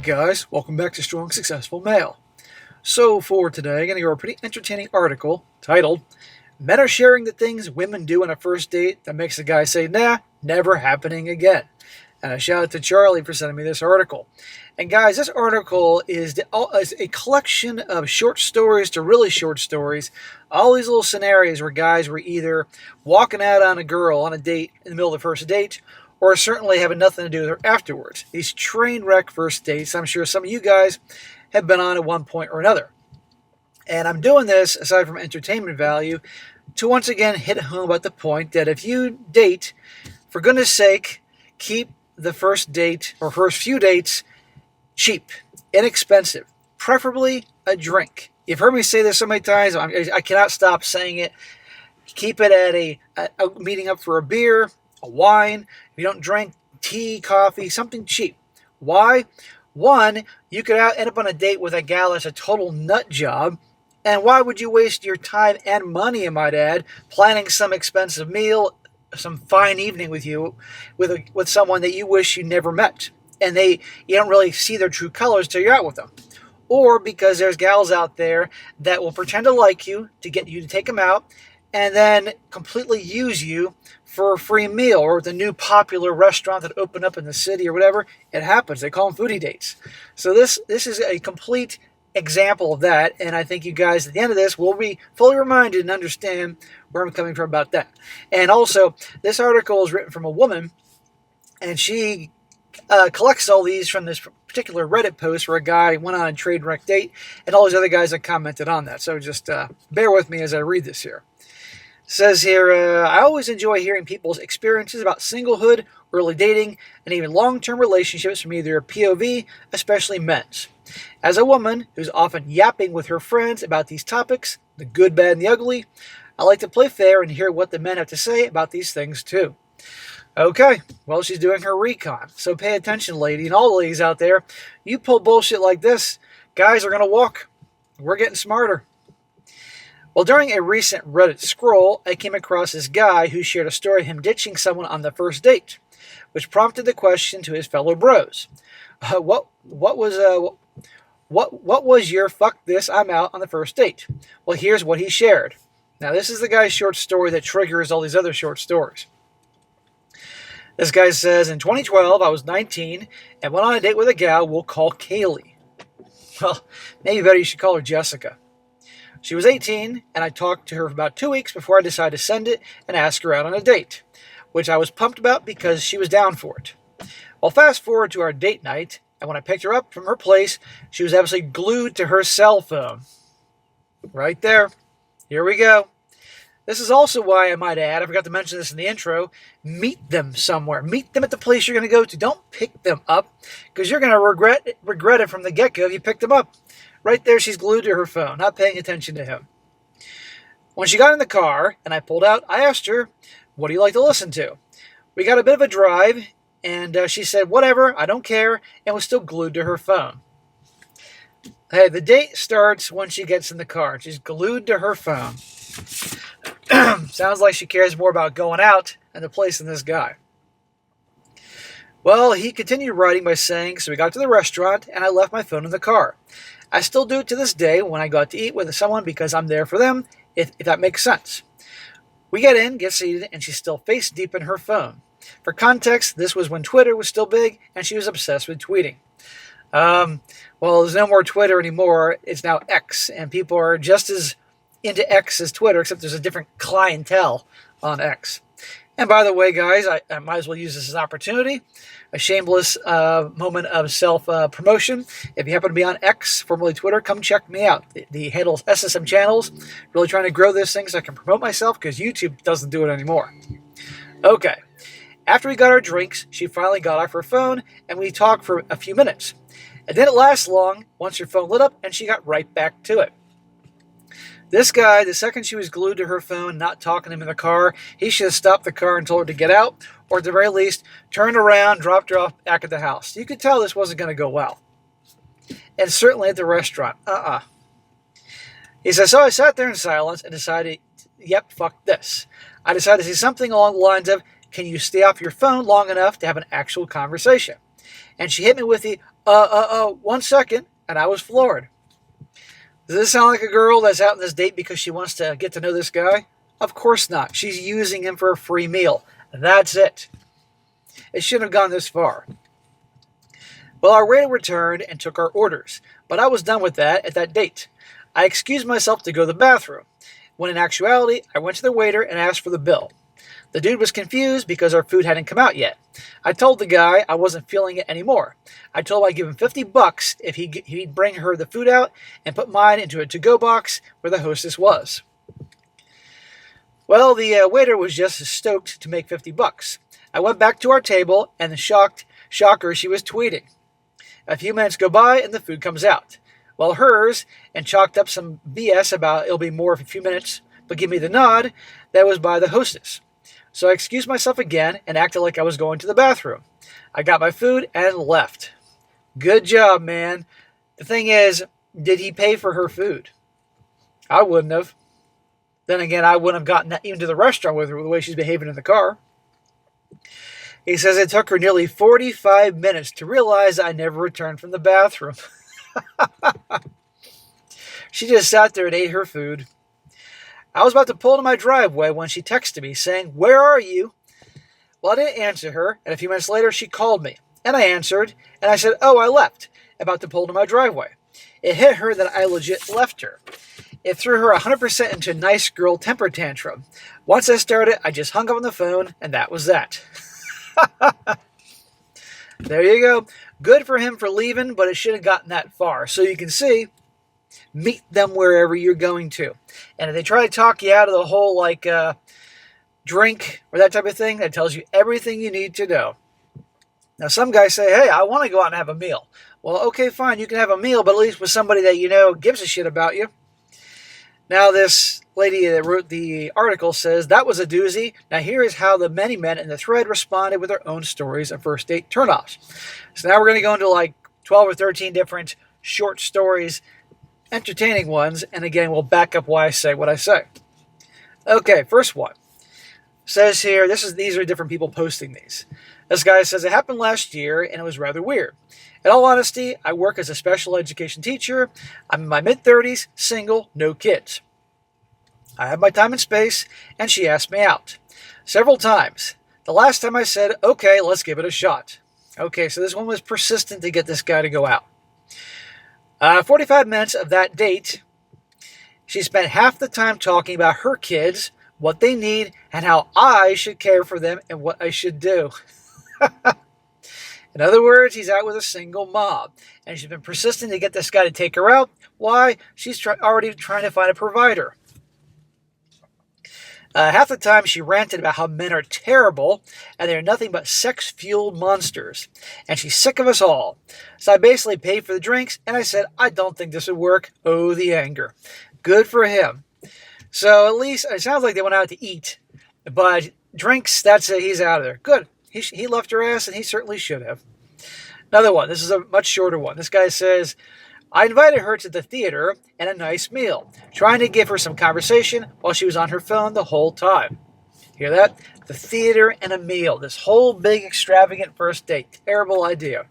Alright guys, welcome back to Strong Successful Male. So for today, I'm going to go over a pretty entertaining article titled, Men Are Sharing the Things Women Do on a First Date That Makes a Guy Say, Nah, Never Happening Again. And a shout out to Charlie for sending me this article. And guys, this article is a collection of short stories to really short stories. All these little scenarios where guys were either walking out on a girl on a date in the middle of the first date, or certainly having nothing to do with her afterwards. These train wreck first dates, I'm sure some of you guys have been on at one point or another. And I'm doing this, aside from entertainment value, to once again hit home about the point that if you date, for goodness sake, keep the first date or first few dates cheap, inexpensive, preferably a drink. You've heard me say this so many times, I cannot stop saying it. Keep it at a meeting up for a beer, a wine. If you don't drink, tea, coffee, something cheap. Why? One, you could end up on a date with a gal that's a total nut job. And why would you waste your time and money, I might add, planning some expensive meal, some fine evening with you, with someone that you wish you never met, and you don't really see their true colors till you're out with them. Or because there's gals out there that will pretend to like you to get you to take them out, and then completely use you for a free meal, or the new popular restaurant that opened up in the city or whatever. It happens. They call them foodie dates. So this is a complete example of that, and I think you guys at the end of this will be fully reminded and understand where I'm coming from about that. And also, this article is written from a woman, and she collects all these from this particular Reddit post where a guy went on a trade wreck date, and all these other guys that commented on that. So just bear with me as I read this here. It says here, I always enjoy hearing people's experiences about singlehood, early dating, and even long-term relationships from either a POV, especially men's. As a woman who's often yapping with her friends about these topics, the good, bad, and the ugly, I like to play fair and hear what the men have to say about these things too. Okay, well, she's doing her recon, so pay attention, lady, and all the ladies out there. You pull bullshit like this, guys are going to walk. We're getting smarter. Well, during a recent Reddit scroll, I came across this guy who shared a story of him ditching someone on the first date, which prompted the question to his fellow bros. What was your fuck this, I'm out on the first date? Well, here's what he shared. Now, this is the guy's short story that triggers all these other short stories. This guy says, in 2012, I was 19 and went on a date with a gal we'll call Kaylee. Well, maybe better you should call her Jessica. She was 18, and I talked to her for about 2 weeks before I decided to send it and ask her out on a date, which I was pumped about because she was down for it. Well, fast forward to our date night, and when I picked her up from her place, she was absolutely glued to her cell phone. Right there. Here we go. This is also why, I might add, I forgot to mention this in the intro, meet them somewhere. Meet them at the place you're going to go to. Don't pick them up, because you're going to regret it from the get-go if you picked them up. Right there, she's glued to her phone, not paying attention to him. When she got in the car and I pulled out, I asked her, what do you like to listen to? We got a bit of a drive, and she said, whatever, I don't care, and was still glued to her phone. Hey, the date starts when she gets in the car. She's glued to her phone. Sounds like she cares more about going out and the place than this guy. Well, he continued writing by saying, so we got to the restaurant, and I left my phone in the car. I still do it to this day when I go out to eat with someone because I'm there for them, if that makes sense. We get in, get seated, and she's still face deep in her phone. For context, this was when Twitter was still big, and she was obsessed with tweeting. Well, there's no more Twitter anymore. It's now X, and people are just as into X as Twitter, except there's a different clientele on X. And by the way, guys, I might as well use this as an opportunity, a shameless moment of self-promotion. If you happen to be on X, formerly Twitter, come check me out. The handle's SSM Channels. Really trying to grow this thing so I can promote myself because YouTube doesn't do it anymore. Okay. After we got our drinks, she finally got off her phone, and we talked for a few minutes. It didn't last long once her phone lit up, and she got right back to it. This guy, the second she was glued to her phone, not talking to him in the car, he should have stopped the car and told her to get out, or at the very least, turned around, dropped her off back at the house. You could tell this wasn't going to go well. And certainly at the restaurant. He says, so I sat there in silence and decided, yep, fuck this. I decided to say something along the lines of, can you stay off your phone long enough to have an actual conversation? And she hit me with the, One second, and I was floored. Does this sound like a girl that's out on this date because she wants to get to know this guy? Of course not. She's using him for a free meal. That's it. It shouldn't have gone this far. Well, our waiter returned and took our orders, but I was done with that at that date. I excused myself to go to the bathroom, when in actuality, I went to the waiter and asked for the bill. The dude was confused because our food hadn't come out yet. I told the guy I wasn't feeling it anymore. I told him I'd give him $50 if he'd bring her the food out and put mine into a to-go box where the hostess was. Well, the waiter was just as stoked to make $50. I went back to our table and the shocker, she was tweeting. A few minutes go by and the food comes out. Well, hers, and chalked up some BS about it'll be more of a few minutes, but give me the nod, that was by the hostess. So I excused myself again and acted like I was going to the bathroom. I got my food and left. Good job, man. The thing is, did he pay for her food? I wouldn't have. Then again, I wouldn't have gotten even to the restaurant with her the way she's behaving in the car. He says it took her nearly 45 minutes to realize I never returned from the bathroom. She just sat there and ate her food. I was about to pull into my driveway when she texted me saying, "Where are you?" Well, I didn't answer her, and a few minutes later she called me. And I answered, and I said, "Oh, I left," about to pull into my driveway. It hit her that I legit left her. It threw her 100% into a nice girl temper tantrum. Once I started, I just hung up on the phone, and that was that. There you go. Good for him for leaving, but it should have gotten that far. So you can see, meet them wherever you're going to. And if they try to talk you out of the whole, drink or that type of thing, that tells you everything you need to know. Now, some guys say, hey, I want to go out and have a meal. Well, okay, fine. You can have a meal, but at least with somebody that you know gives a shit about you. Now, this lady that wrote the article says, that was a doozy. Now, here is how the many men in the thread responded with their own stories of first date turnoffs. So now we're going to go into 12 or 13 different short stories, entertaining ones, and again, we'll back up why I say what I say. Okay, first one. Says here, these are different people posting these. This guy says, it happened last year, and it was rather weird. In all honesty, I work as a special education teacher. I'm in my mid-30s, single, no kids. I have my time and space, and she asked me out. Several times. The last time I said, okay, let's give it a shot. Okay, so this one was persistent to get this guy to go out. 45 minutes of that date, she spent half the time talking about her kids, what they need, and how I should care for them and what I should do. In other words, he's out with a single mom, and she's been persistent to get this guy to take her out. Why? She's already trying to find a provider. Half the time she ranted about how men are terrible and they're nothing but sex-fueled monsters. And she's sick of us all. So I basically paid for the drinks and I said, I don't think this would work. Oh, the anger. Good for him. So at least it sounds like they went out to eat. But drinks, that's it. He's out of there. Good. He left her ass and he certainly should have. Another one. This is a much shorter one. This guy says, I invited her to the theater and a nice meal, trying to give her some conversation while she was on her phone the whole time. Hear that? The theater and a meal. This whole big extravagant first date. Terrible idea.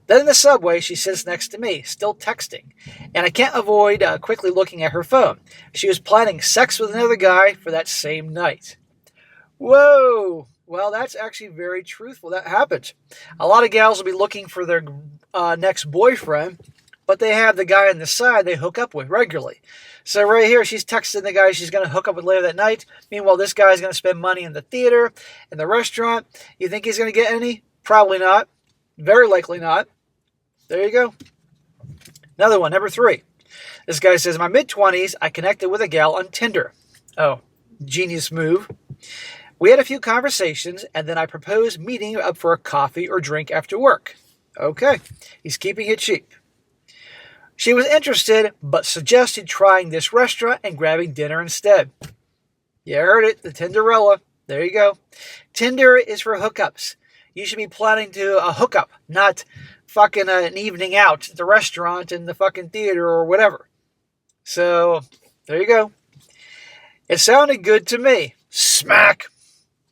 Then in the subway, she sits next to me, still texting. And I can't avoid quickly looking at her phone. She was planning sex with another guy for that same night. Whoa! Well, that's actually very truthful. That happens. A lot of gals will be looking for their next boyfriend, but they have the guy on the side they hook up with regularly. So right here, she's texting the guy she's going to hook up with later that night. Meanwhile, this guy's going to spend money in the theater, in the restaurant. You think he's going to get any? Probably not. Very likely not. There you go. Another one, number 3. This guy says, in my mid-20s, I connected with a gal on Tinder. Oh, genius move. We had a few conversations, and then I proposed meeting up for a coffee or drink after work. Okay, he's keeping it cheap. She was interested, but suggested trying this restaurant and grabbing dinner instead. You heard it, the Tinderella. There you go. Tinder is for hookups. You should be planning to a hookup, not fucking an evening out at the restaurant, in the fucking theater, or whatever. So, there you go. It sounded good to me. Smack.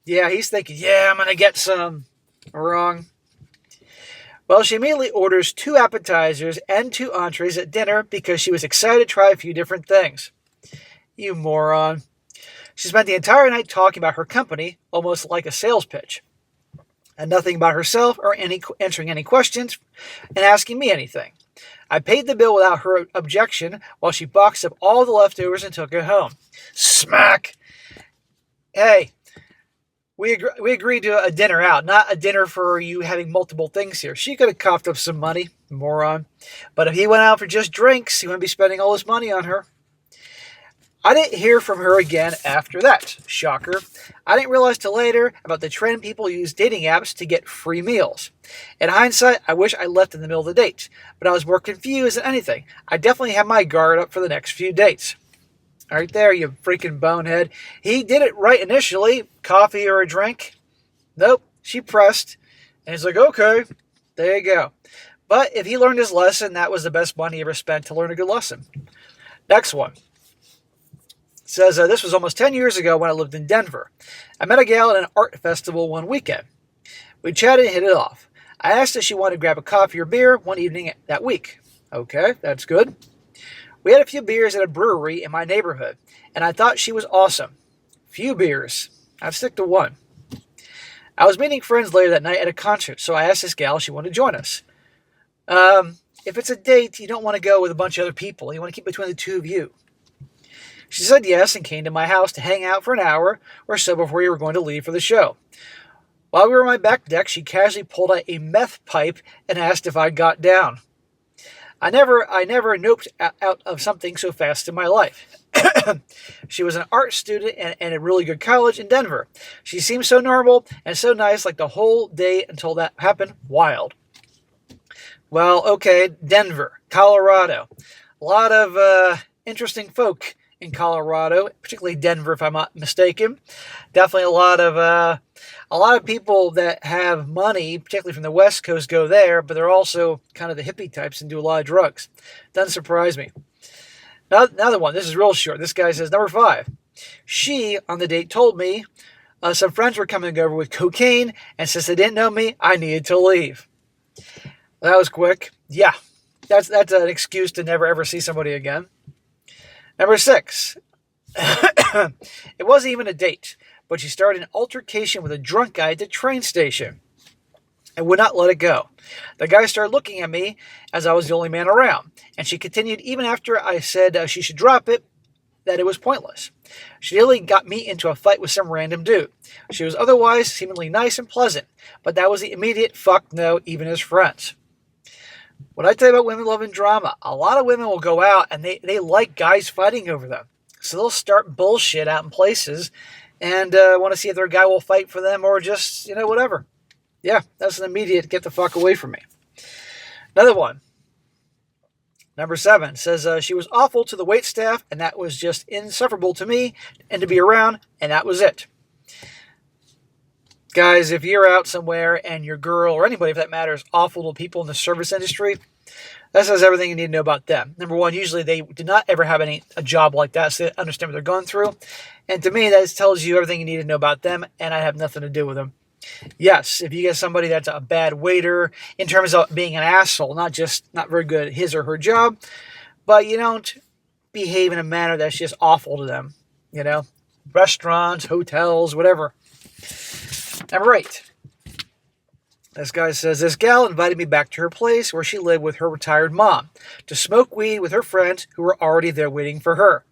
Yeah, he's thinking, yeah, I'm going to get some. Wrong. Well, she immediately orders 2 appetizers and 2 entrees at dinner because she was excited to try a few different things. You moron. She spent the entire night talking about her company, almost like a sales pitch, and nothing about herself or answering any questions and asking me anything. I paid the bill without her objection while she boxed up all the leftovers and took it home. Smack! Hey, we agreed to a dinner out, not a dinner for you having multiple things here. She could have coughed up some money, moron. But if he went out for just drinks, he wouldn't be spending all his money on her. I didn't hear from her again after that. Shocker. I didn't realize till later about the trend people use dating apps to get free meals. In hindsight, I wish I left in the middle of the date, but I was more confused than anything. I definitely have my guard up for the next few dates. All right there, you freaking bonehead. He did it right initially. Coffee or a drink? Nope. She pressed. And he's like, okay, there you go. But if he learned his lesson, that was the best money he ever spent to learn a good lesson. Next one. Says, this was almost 10 years ago when I lived in Denver. I met a gal at an art festival one weekend. We chatted and hit it off. I asked if she wanted to grab a coffee or beer one evening that week. Okay, that's good. We had a few beers at a brewery in my neighborhood, and I thought she was awesome. Few beers. I'd stick to one. I was meeting friends later that night at a concert, so I asked this gal if she wanted to join us. If it's a date, you don't want to go with a bunch of other people. You want to keep between the two of you. She said yes and came to my house to hang out for an hour or so before we were going to leave for the show. While we were on my back deck, she casually pulled out a meth pipe and asked if I'd got down. I never noped out of something so fast in my life. She was an art student and a really good college in Denver. She seemed so normal and so nice, like the whole day until that happened. Wild. Well, okay, Denver, Colorado. A lot of interesting folk in Colorado, particularly Denver, if I'm not mistaken. Definitely a lot of people that have money, particularly from the West Coast, go there, but they're also kind of the hippie types and do a lot of drugs. Doesn't surprise me. Now, another one. This is real short. This guy says, number 5. She, on the date, told me some friends were coming over with cocaine, and since they didn't know me, I needed to leave. That was quick. Yeah, that's an excuse to never ever see somebody again. Number 6. It wasn't even a date, but she started an altercation with a drunk guy at the train station and would not let it go. The guy started looking at me as I was the only man around, and she continued even after I said she should drop it, that it was pointless. She nearly got me into a fight with some random dude. She was otherwise seemingly nice and pleasant, but that was the immediate fuck no, even as friends. What I tell you about women loving drama, a lot of women will go out and they like guys fighting over them. So they'll start bullshit out in places and want to see if their guy will fight for them or just, whatever. Yeah, that's an immediate get the fuck away from me. Another one. Number 7 says she was awful to the wait staff and that was just insufferable to me and to be around, and that was it. Guys, if you're out somewhere and your girl, or anybody for that matter, is awful to people in the service industry, that says everything you need to know about them. Number 1, usually they do not ever have a job like that, so they understand what they're going through. And to me, that tells you everything you need to know about them, and I have nothing to do with them. Yes, if you get somebody that's a bad waiter, in terms of being an asshole, not very good at his or her job, but you don't behave in a manner that's just awful to them. Restaurants, hotels, whatever. Number 8. This guy says, this gal invited me back to her place where she lived with her retired mom to smoke weed with her friends who were already there waiting for her.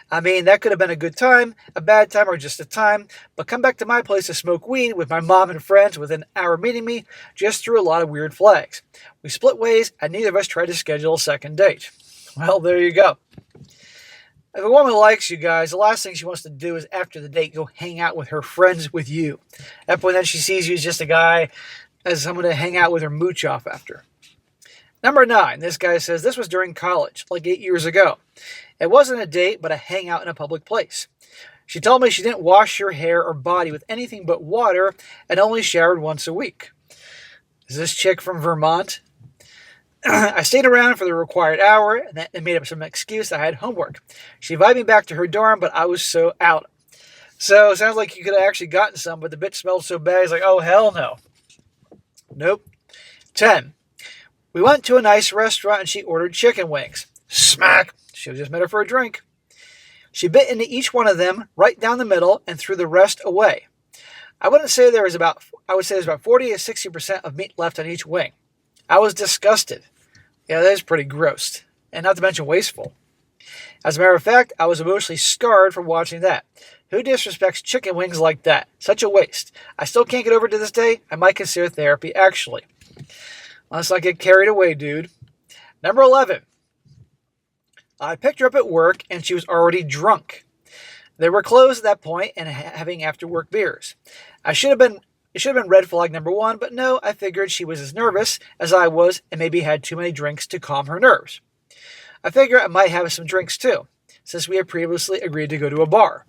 I mean, that could have been a good time, a bad time, or just a time, but come back to my place to smoke weed with my mom and friends within an hour meeting me just threw a lot of weird flags. We split ways, and neither of us tried to schedule a second date. Well, there you go. If a woman likes you guys, the last thing she wants to do is after the date go hang out with her friends with you. At that point, then she sees you as just a guy, as someone to hang out with or mooch off after. Number 9, this guy says this was during college, like 8 years ago. It wasn't a date, but a hangout in a public place. She told me she didn't wash her hair or body with anything but water and only showered once a week. Is this chick from Vermont? I stayed around for the required hour and made up some excuse that I had homework. She invited me back to her dorm, but I was so out. So it sounds like you could have actually gotten some, but the bitch smelled so bad, he's like, oh, hell no. Nope. 10. We went to a nice restaurant and she ordered chicken wings. Smack! She just met her for a drink. She bit into each one of them right down the middle and threw the rest away. I would say there's about 40 to 60% of meat left on each wing. I was disgusted. Yeah, that is pretty gross. And not to mention wasteful. As a matter of fact, I was emotionally scarred from watching that. Who disrespects chicken wings like that? Such a waste. I still can't get over it to this day. I might consider therapy, actually. Let's not get carried away, dude. Number 11. I picked her up at work, and she was already drunk. They were closed at that point and having after-work beers. It should have been red flag number 1, but no, I figured she was as nervous as I was and maybe had too many drinks to calm her nerves. I figured I might have some drinks too, since we had previously agreed to go to a bar.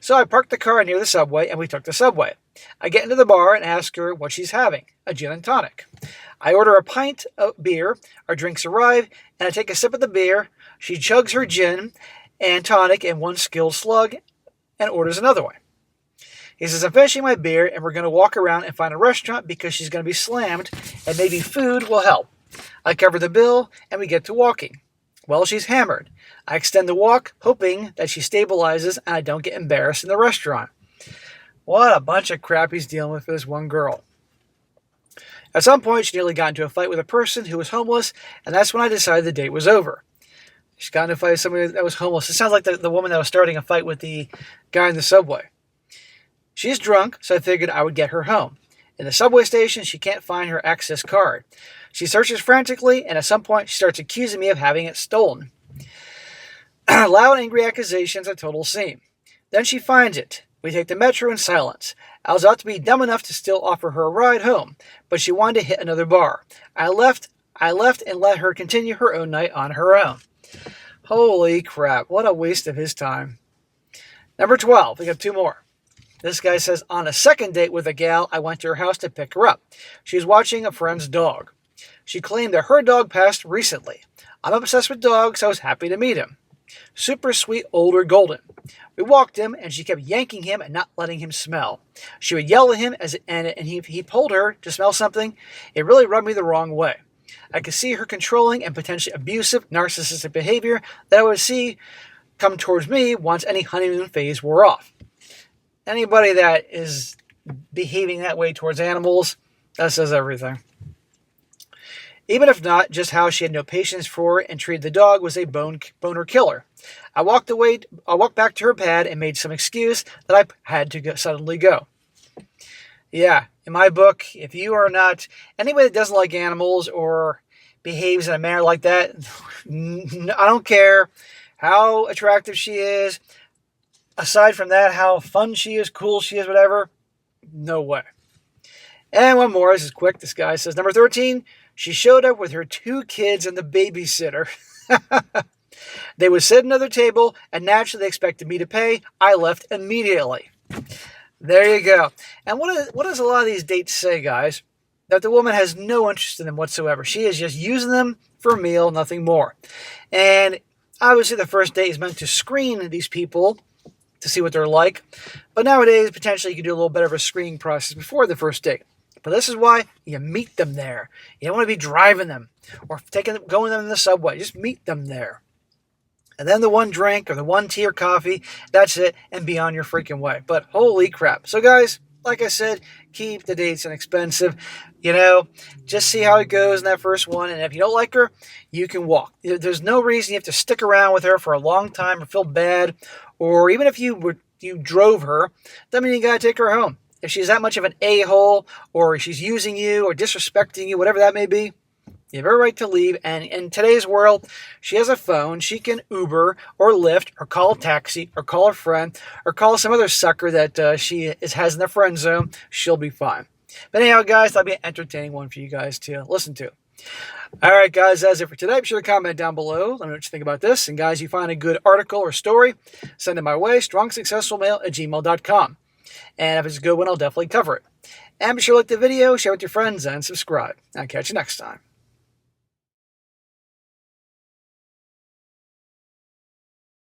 So I parked the car near the subway and we took the subway. I get into the bar and ask her what she's having, a gin and tonic. I order a pint of beer, our drinks arrive, and I take a sip of the beer. She chugs her gin and tonic in one skilled slug and orders another one. He says, I'm finishing my beer and we're going to walk around and find a restaurant because she's going to be slammed and maybe food will help. I cover the bill and we get to walking. Well, she's hammered. I extend the walk, hoping that she stabilizes and I don't get embarrassed in the restaurant. What a bunch of crap he's dealing with for this one girl. At some point, she nearly got into a fight with a person who was homeless, and that's when I decided the date was over. She got into a fight with somebody that was homeless. It sounds like the woman that was starting a fight with the guy in the subway. She's drunk, so I figured I would get her home. In the subway station, she can't find her access card. She searches frantically, and at some point, she starts accusing me of having it stolen. Loud, angry accusations, a total scene. Then she finds it. We take the metro in silence. I was about to be dumb enough to still offer her a ride home, but she wanted to hit another bar. I left and let her continue her own night on her own. Holy crap, what a waste of his time. Number 12, we got 2 more. This guy says, on a second date with a gal, I went to her house to pick her up. She was watching a friend's dog. She claimed that her dog passed recently. I'm obsessed with dogs, so I was happy to meet him. Super sweet older golden. We walked him, and she kept yanking him and not letting him smell. She would yell at him, and he pulled her to smell something. It really rubbed me the wrong way. I could see her controlling and potentially abusive, narcissistic behavior that I would see come towards me once any honeymoon phase wore off. Anybody that is behaving that way towards animals, that says everything. Even if not, just how she had no patience for it and treated the dog was a boner killer. I walked back to her pad and made some excuse that I had to suddenly go. Yeah, in my book, if you are not anybody that doesn't like animals or behaves in a manner like that, I don't care how attractive she is. Aside from that, how fun she is, cool she is, whatever, no way. And one more, this is quick. This guy says, number 13, she showed up with her 2 kids and the babysitter. They would sit at another table, and naturally they expected me to pay. I left immediately. There you go. And what does a lot of these dates say, guys? That the woman has no interest in them whatsoever. She is just using them for a meal, nothing more. And obviously the first date is meant to screen these people to see what they're like. But nowadays, potentially you can do a little bit of a screening process before the first date. But this is why you meet them there. You don't want to be driving them or going them in the subway. Just meet them there. And then the one drink or the one tea or coffee, that's it, and be on your freaking way. But holy crap. So guys, like I said, keep the dates inexpensive. Just see how it goes in that first one. And if you don't like her, you can walk. There's no reason you have to stick around with her for a long time or feel bad. Or even if you drove her, that means you got to take her home. If she's that much of an a-hole, or she's using you, or disrespecting you, whatever that may be, you have every right to leave. And in today's world, she has a phone. She can Uber, or Lyft, or call a taxi, or call a friend, or call some other sucker that she has in the friend zone. She'll be fine. But anyhow, guys, that'll be an entertaining one for you guys to listen to. All right, guys, that's it for today. Be sure to comment down below. Let me know what you think about this. And guys, you find a good article or story, send it my way, strongsuccessfulmale@gmail.com. And if it's a good one, I'll definitely cover it. And be sure to like the video, share with your friends, and subscribe. I'll catch you next time.